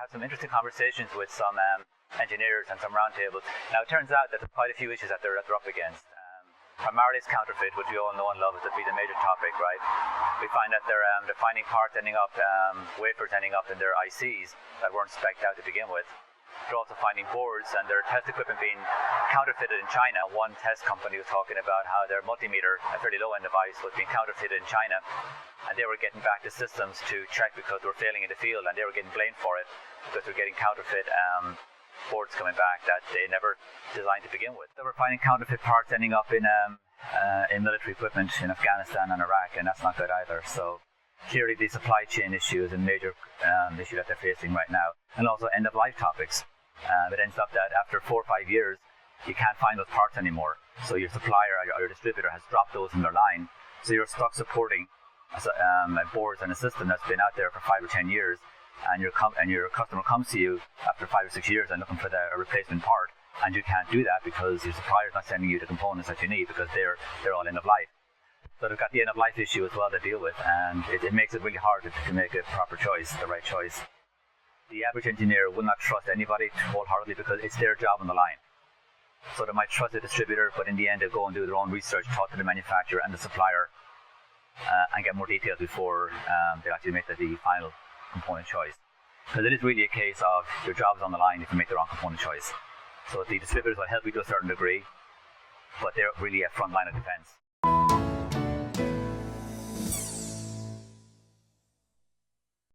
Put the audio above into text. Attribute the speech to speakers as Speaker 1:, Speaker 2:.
Speaker 1: had some interesting conversations with some engineers and some roundtables. Now it turns out that there's quite a few issues that they're up against. Primarily it's counterfeit, which we all know and love is the major topic, right? We find that they're finding parts ending up, wafers ending up in their ICs that weren't spec'd out to begin with. They're also finding boards and their test equipment being counterfeited in China. One test company was talking about how their multimeter, a fairly low-end device, was being counterfeited in China, and they were getting back to systems to check because they were failing in the field, and they were getting blamed for it because they were getting counterfeit boards coming back that they never designed to begin with. They were finding counterfeit parts ending up in military equipment in Afghanistan and Iraq, and that's not good either. So clearly the supply chain issue is a major issue that they're facing right now, and also end-of-life topics. It ends up that after 4 or 5 years, you can't find those parts anymore. So your supplier or your distributor has dropped those from their line, so you're stuck supporting boards and a system that's been out there for 5 or 10 years, and your customer comes to you after 5 or 6 years and looking for a replacement part, and you can't do that because your supplier's not sending you the components that you need because they're all end of life. So they've got the end of life issue as well to deal with, and it makes it really hard to make a proper choice, the right choice. The average engineer will not trust anybody wholeheartedly because it's their job on the line. So they might trust the distributor, but in the end they'll go and do their own research, talk to the manufacturer and the supplier, and get more details before they actually make the final component choice. Because it is really a case of your job is on the line if you make the wrong component choice. So the distributors will help you to a certain degree, but they're really a front line of defense.